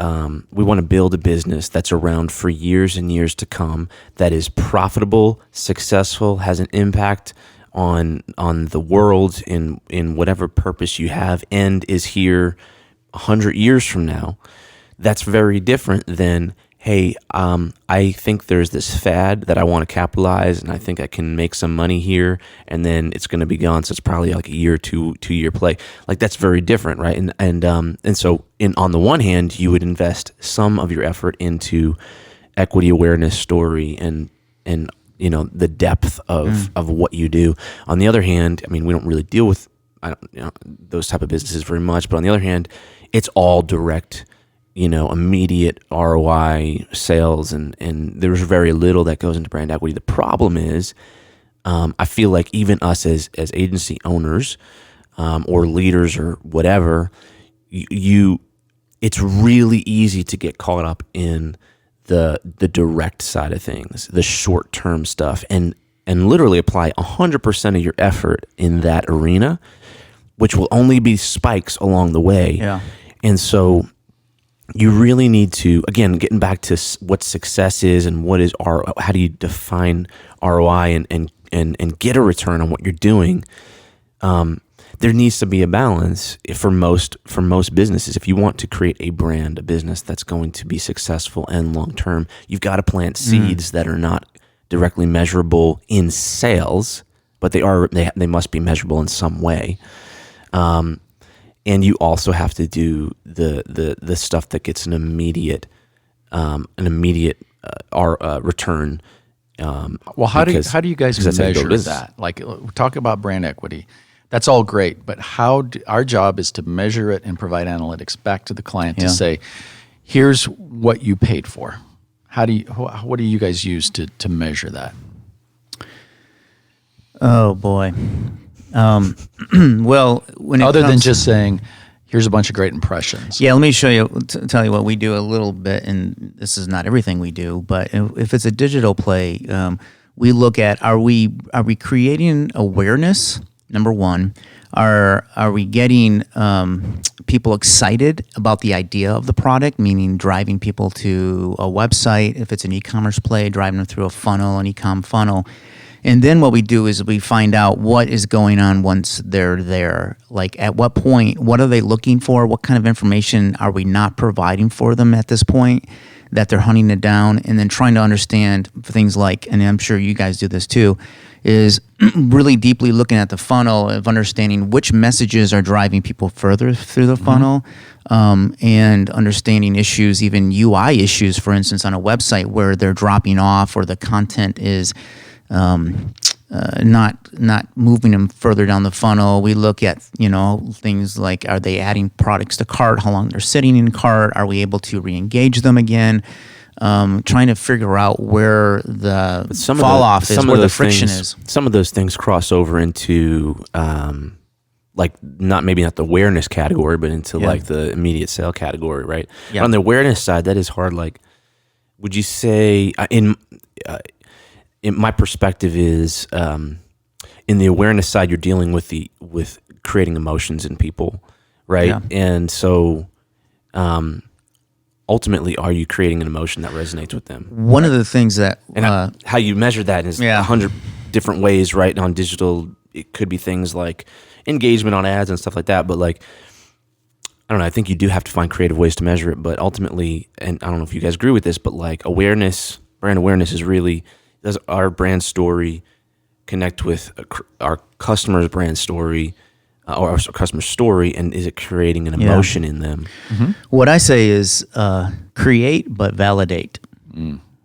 we want to build a business that's around for years and years to come, that is profitable, successful, has an impact on the world in whatever purpose you have, and is here 100 years from now, that's very different than, hey, I think there's this fad that I want to capitalize, and I think I can make some money here, and then it's going to be gone. So it's probably like a year, 2-year play. Like that's very different, right? And so on the one hand, you would invest some of your effort into equity awareness story and the depth of what you do. On the other hand, I mean, we don't really deal with those type of businesses very much, but on the other hand, it's all direct, immediate ROI sales, and there's very little that goes into brand equity. The problem is, I feel like even us as agency owners or leaders or whatever, it's really easy to get caught up in the direct side of things, the short-term stuff, and literally apply 100% of your effort in that arena, which will only be spikes along the way. Yeah. And so you really need to, again, getting back to what success is and what is how do you define ROI and get a return on what you're doing. There needs to be a balance for most businesses. If you want to create a brand, a business that's going to be successful and long term, you've got to plant seeds that are not directly measurable in sales, but they must be measurable in some way. And you also have to do the stuff that gets an immediate return. Well, how do you guys measure that? Like, talk about brand equity. That's all great, but our job is to measure it and provide analytics back to the client to say, here's what you paid for. What do you guys use to measure that? Oh boy. Well, other than just saying, here's a bunch of great impressions. Yeah, let me show you, tell you what we do a little bit, and this is not everything we do, but if it's a digital play, we look at, are we creating awareness? Number one, are we getting people excited about the idea of the product, meaning driving people to a website? If it's an e-commerce play, driving them through a funnel, an e-com funnel. And then what we do is we find out what is going on once they're there. Like at what point, what are they looking for? What kind of information are we not providing for them at this point that they're hunting it down? And then trying to understand things like, and I'm sure you guys do this too, is really deeply looking at the funnel of understanding which messages are driving people further through the funnel, and understanding issues, even UI issues, for instance, on a website where they're dropping off or the content is not moving them further down the funnel. We look at, things like, are they adding products to cart? How long they're sitting in cart? Are we able to re-engage them again? Trying to figure out where the fall off is, where the friction is. Some of those things cross over into, maybe not the awareness category, but into like the immediate sale category, right? Yeah. On the awareness side, that is hard. Like, would you say in my perspective is, in the awareness side, you're dealing with creating emotions in people, right? Yeah. And so, ultimately, are you creating an emotion that resonates with them? One of the things that And how you measure that is Yeah. 100 different ways, right? On digital, it could be things like engagement on ads and stuff like that. But like, I don't know. I think you do have to find creative ways to measure it. But ultimately, and I don't know if you guys agree with this, but like brand awareness is really, does our brand story connect with our customer's brand story or our customer's story, and is it creating an emotion in them? what I say is create but validate.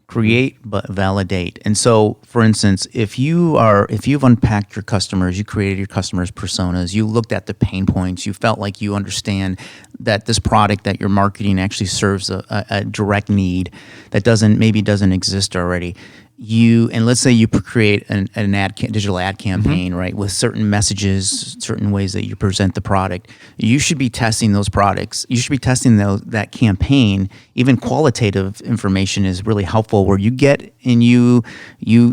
Create but validate. And so, for instance, if you've unpacked your customers, you created your customers' personas, you looked at the pain points, you felt like you understand that this product that you're marketing actually serves a direct need that doesn't exist already. And let's say you create an digital ad campaign, right, with certain messages, certain ways that you present the product. You should be testing those products. You should be testing that campaign. Even qualitative information is really helpful, where you get and you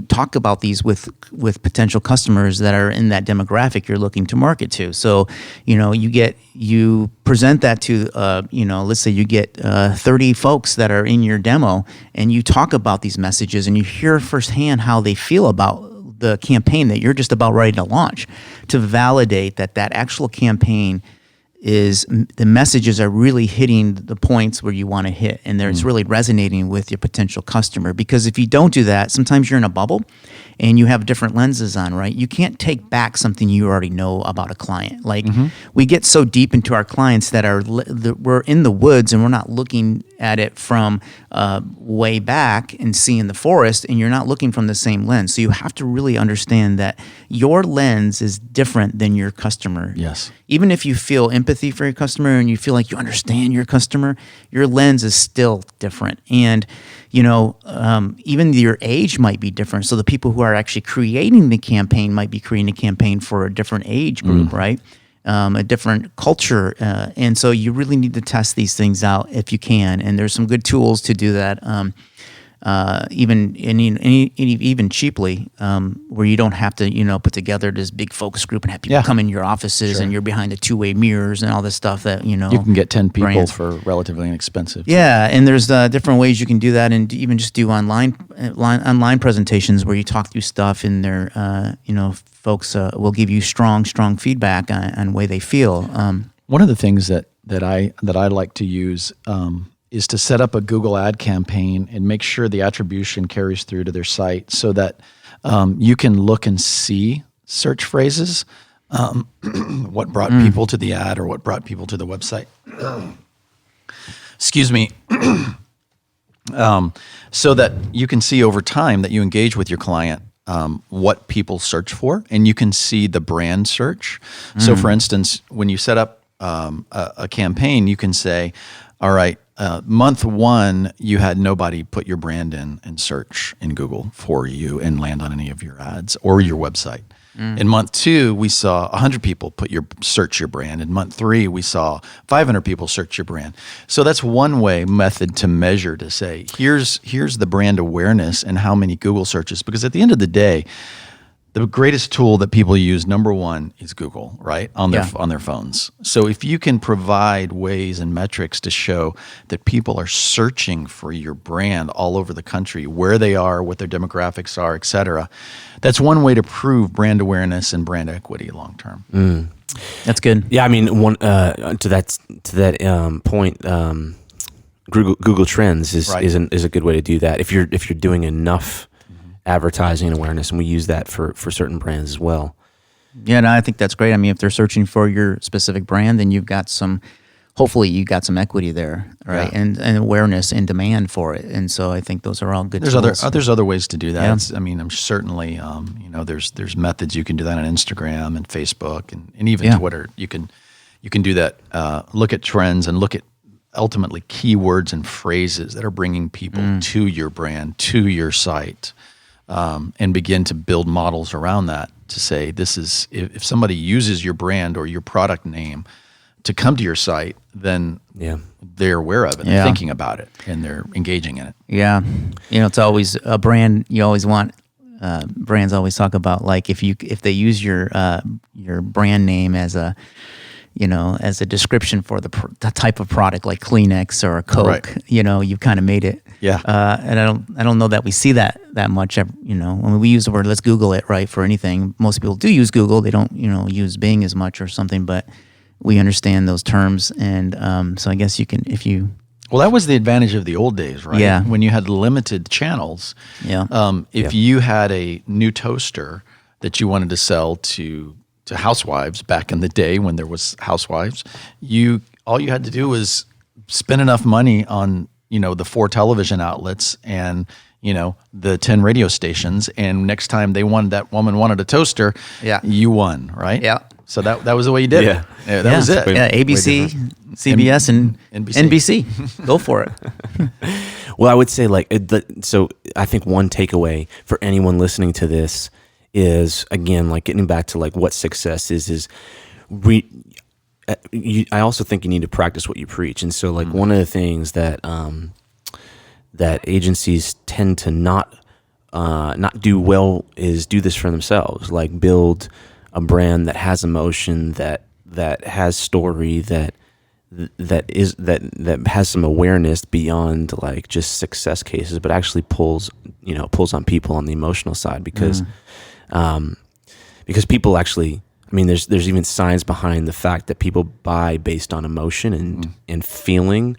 talk about these with potential customers that are in that demographic you're looking to market to. So, you present that to, let's say you get 30 folks that are in your demo, and you talk about these messages, and you hear firsthand how they feel about the campaign that you're just about ready to launch, to validate that actual campaign is the messages are really hitting the points where you want to hit, and it's really resonating with your potential customer. Because if you don't do that, sometimes you're in a bubble and you have different lenses on, right? You can't take back something you already know about a client. Like we get so deep into our clients that we're in the woods and we're not looking at it from way back and seeing the forest, and you're not looking from the same lens. So you have to really understand that your lens is different than your customer. Yes. Even if you feel empathy for your customer and you feel like you understand your customer, your lens is still different. And, even your age might be different. So the people who are actually creating the campaign might be creating a campaign for a different age group, right? A different culture. And so you really need to test these things out if you can. And there's some good tools to do that. Even cheaply, where you don't have to, put together this big focus group and have people come in your offices and you're behind the two-way mirrors and all this stuff that, You can get 10 people brands. for relatively inexpensive. Yeah, and there's different ways you can do that, and even just do online presentations where you talk through stuff, and folks will give you strong feedback on way they feel. One of the things that I like to use is to set up a Google ad campaign and make sure the attribution carries through to their site, so that you can look and see search phrases, what brought people to the ad or what brought people to the website. Excuse me. So that you can see over time that you engage with your client, what people search for, and you can see the brand search. So for instance, when you set up a campaign, you can say, all right, month one, you had nobody put your brand in and search in Google for you and land on any of your ads or your website. In month two, we saw 100 people search your brand. In month three, we saw 500 people search your brand. So that's one method to measure, to say, here's the brand awareness and how many Google searches. Because at the end of the day, the greatest tool that people use, number one, is Google, right? On their phones. So if you can provide ways and metrics to show that people are searching for your brand all over the country, where they are, what their demographics are, et cetera, that's one way to prove brand awareness and brand equity long term. That's good. Yeah, I mean, to that point, Google Trends is a good way to do that. If you're doing enough advertising and awareness, and we use that for certain brands as well. Yeah, no, I think that's great. I mean, if they're searching for your specific brand, then hopefully you got some equity there, right? Yeah. And awareness and demand for it. And so I think those are all good tools. There's other ways to do that. Yeah. I'm certainly, there's methods you can do that on Instagram and Facebook and even Twitter. You can do that. Look at trends and look at ultimately keywords and phrases that are bringing people to your brand, to your site. And begin to build models around that to say, this is, if somebody uses your brand or your product name to come to your site, then they're aware of it, they're thinking about it, and they're engaging in it. Yeah. It's always a brand, you always want brands always talk about, like if they use your brand name as a description for the type of product, like Kleenex or a Coke, Right. You've kind of made it. Yeah. And I don't know that we see that much. When we use the word, let's Google it, right, for anything. Most people do use Google. They don't, use Bing as much or something, but we understand those terms. And so I guess you can, if you. Well, that was the advantage of the old days, right? Yeah. When you had limited channels. Yeah. If you had a new toaster that you wanted to sell to housewives back in the day when there was housewives, all you had to do was spend enough money on, the 4 television outlets and, the 10 radio stations. And next time that woman wanted a toaster, Yeah. you won, right? Yeah. So that was the way you did Yeah. it. That was it. Yeah, ABC, CBS, and NBC. NBC. Go for it. Well, I would say so I think one takeaway for anyone listening to this is, again, like getting back to like what success is I also think you need to practice what you preach. And so like one of the things that that agencies tend to not do well is do this for themselves, like build a brand that has emotion, that has story, that has some awareness beyond like just success cases, but actually pulls on people on the emotional side, because people actually, I mean, there's even science behind the fact that people buy based on emotion and feeling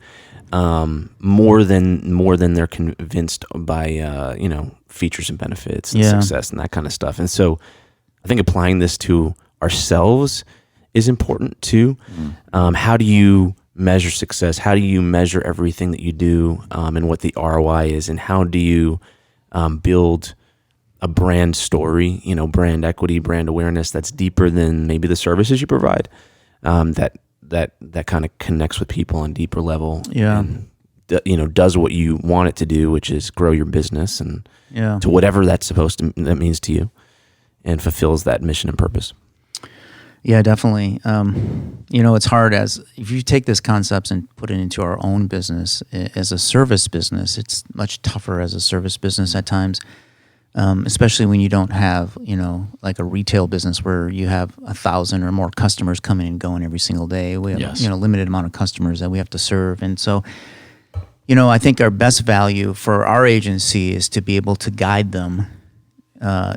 more than they're convinced by features and benefits and success and that kind of stuff. And so I think applying this to ourselves is important too. How do you measure success? How do you measure everything that you do, and what the ROI is? And how do you build a brand story, brand equity, brand awareness that's deeper than maybe the services you provide, that kind of connects with people on a deeper level? Yeah. And, does what you want it to do, which is grow your business and Yeah. to whatever that means to you, and fulfills that mission and purpose. Yeah, definitely. It's hard if you take this concepts and put it into our own business as a service business. It's much tougher as a service business at times, especially when you don't have, like a retail business where you have 1,000 or more customers coming and going every single day. We have, Yes. limited amount of customers that we have to serve. And so, I think our best value for our agency is to be able to guide them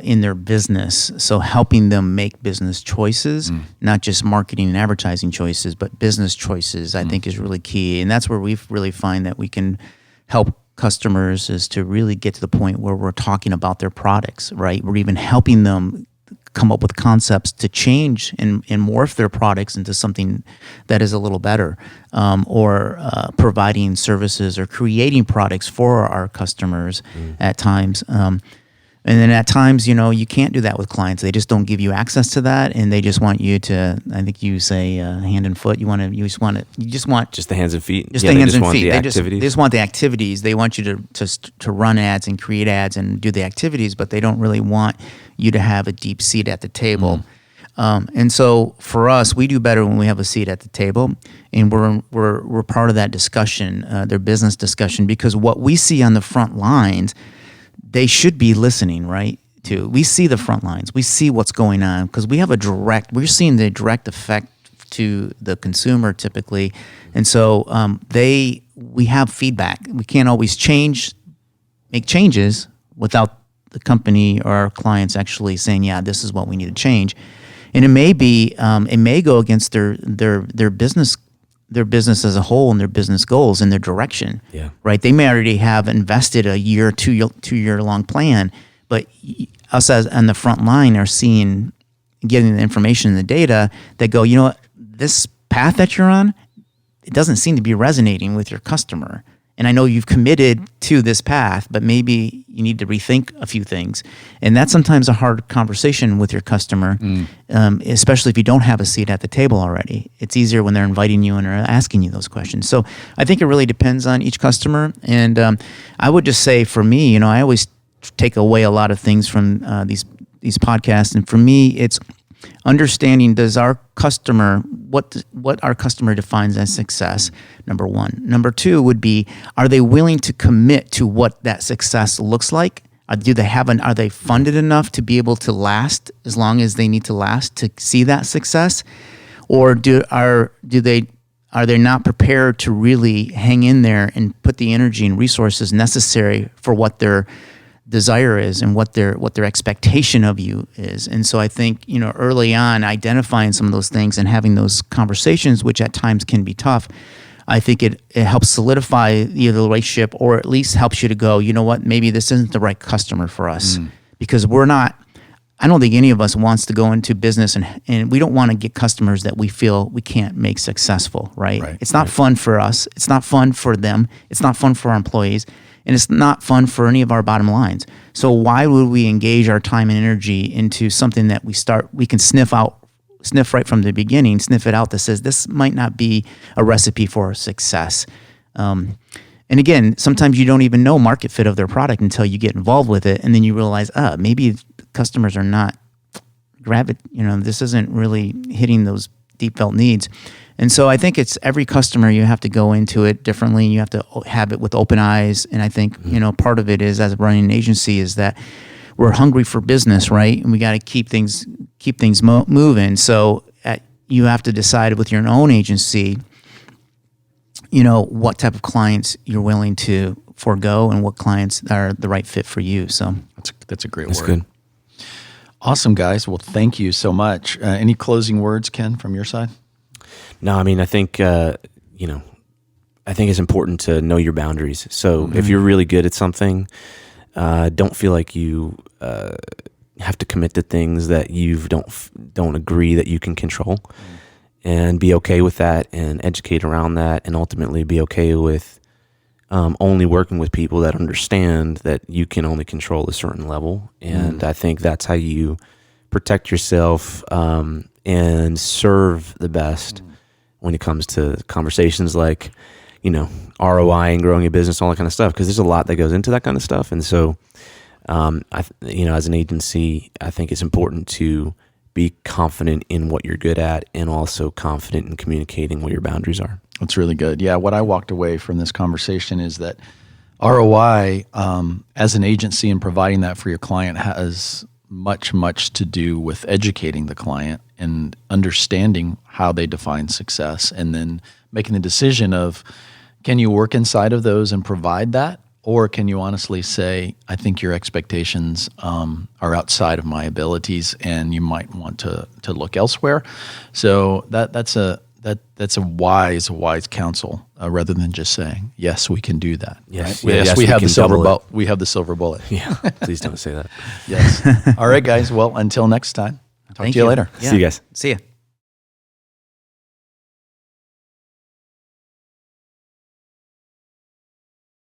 in their business. So helping them make business choices, not just marketing and advertising choices, but business choices, I think is really key. And that's where we really find that we can help customers, is to really get to the point where we're talking about their products, right? We're even helping them come up with concepts to change and morph their products into something that is a little better, or providing services or creating products for our customers at times. And then at times, you can't do that with clients. They just don't give you access to that, and they just want you to. I think you say hand and foot. You just want Just the hands and feet. just Yeah, the they hands just and want feet. the They activities. just want the activities. They want you to run ads and create ads and do the activities, but they don't really want you to have a deep seat at the table. And so for us, we do better when we have a seat at the table, and we're part of that discussion, their business discussion, because what we see on the front lines, they should be listening, right? We see the front lines. We see what's going on, because we're seeing the direct effect to the consumer typically. And so we have feedback. We can't always make changes without the company or our clients actually saying, yeah, this is what we need to change. And it may go against their business as a whole and their business goals and their direction. Yeah. Right. They may already have invested a year, 2-year long plan, but us as on the front line are getting the information and the data that go, what, this path that you're on, it doesn't seem to be resonating with your customer. And I know you've committed to this path, but maybe you need to rethink a few things. And that's sometimes a hard conversation with your customer, especially if you don't have a seat at the table already. It's easier when they're inviting you and are asking you those questions. So I think it really depends on each customer. And I would just say for me, I always take away a lot of things from these podcasts. And for me, it's understanding, does our customer, what our customer defines as success, number one. Number two would be, are they willing to commit to what that success looks like? Are they funded enough to be able to last as long as they need to last to see that success, or are they not prepared to really hang in there and put the energy and resources necessary for what their desire is and what their expectation of you is? And so I think, early on, identifying some of those things and having those conversations, which at times can be tough, I think it helps solidify the relationship, or at least helps you to go, you know what, maybe this isn't the right customer for us, because I don't think any of us wants to go into business and we don't want to get customers that we feel we can't make successful, right? It's not fun for us. It's not fun for them. It's not fun for our employees. And it's not fun for any of our bottom lines. So why would we engage our time and energy into something that we can sniff right from the beginning, sniff it out, that says this might not be a recipe for success. And again, sometimes you don't even know market fit of their product until you get involved with it, and then you realize, maybe customers are not this isn't really hitting those deep felt needs. And so I think it's every customer, you have to go into it differently. You have to have it with open eyes. And I think, part of it is, as running an agency, is that we're hungry for business, right? And we got to keep things moving. So you have to decide with your own agency, what type of clients you're willing to forego and what clients are the right fit for you. So that's a great That's word. good. Awesome, guys. Well, thank you so much. Any closing words, Ken, from your side? No, I mean, I think, I think it's important to know your boundaries. So if you're really good at something, don't feel like you have to commit to things that you don't agree that you can control, and be okay with that, and educate around that, and ultimately be okay with only working with people that understand that you can only control a certain level. And I think that's how you protect yourself and serve the best when it comes to conversations like, ROI and growing a business, all that kind of stuff, because there's a lot that goes into that kind of stuff. And so, as an agency, I think it's important to be confident in what you're good at, and also confident in communicating what your boundaries are. That's really good. Yeah, what I walked away from this conversation is that ROI, as an agency and providing that for your client, has much to do with educating the client and understanding how they define success, and then making the decision of, can you work inside of those and provide that? Or can you honestly say, I think your expectations are outside of my abilities, and you might want to look elsewhere. So that's a wise counsel, rather than just saying, yes, we can do that. Yes, right? yes, we have can the silver double it. we have the silver bullet. Yeah, please don't say that. Yes. All right, guys. Well, until next time. Talk to you later. See you guys. See ya.